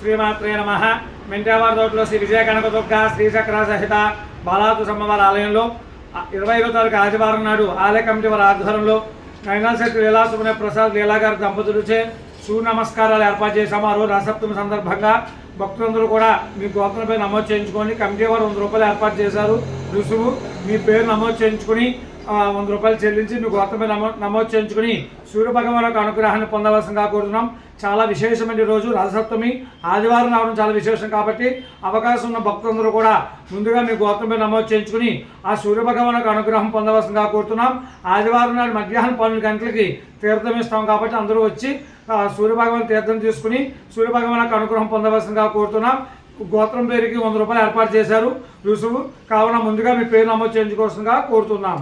శ్రీమాత్రే నమః. మెంటావారి తోటలో శ్రీ విజయ కనకదుర్గ శ్రీచక్ర సహిత బాలాతు సమ్మవారి ఆలయంలో 25వ తారీఖు ఆదివారం నాడు ఆలయ కమిటీ వారి ఆధ్వర్యంలో నైనాశక్తి లీలా సుబ్రహ్మణ్య ప్రసాద్ లీలాగారి దంపతులచే సూర్య నమస్కారాలు ఏర్పాటు చేశాము. ఆ రోజు రథసప్తమి సందర్భంగా భక్తులందరూ కూడా మీ గోత్రంపై నమోదు చేయించుకొని కమిటీ వారు 100 రూపాయలు ఏర్పాటు చేశారు. రుసుము మీ పేరు నమోదు చేయించుకుని 100 రూపాయలు చెల్లించి మీ గోత్రంపై నమోదు చేయించుకుని సూర్యభగవాన్ యొక్క అనుగ్రహాన్ని పొందవలసిందిగా కోరుతున్నాం. చాలా విశేషమైన రోజు రథసప్తమి ఆదివారం రావడం చాలా విశేషం కాబట్టి అవకాశం ఉన్న భక్తులందరూ కూడా ముందుగా మీ గోత్రంపై నమోదు చేయించుకుని ఆ సూర్యభగవాన్ యొక్క అనుగ్రహం పొందవలసిందిగా కోరుతున్నాం. ఆదివారం నాడు మధ్యాహ్నం 12 గంటలకి తీర్థం ఇస్తాం కాబట్టి అందరూ వచ్చి సూర్యభగవాన్ తీర్థం తీసుకుని సూర్యభగవాన్ యొక్క అనుగ్రహం పొందవలసిందిగా కోరుతున్నాం. గోత్రం పేరుకి 100 రూపాయలు ఏర్పాటు చేశారు రుసుము. కావున ముందుగా మీ పేరు నమోదు చేయించుకోవాల్సిందిగా కోరుతున్నాం.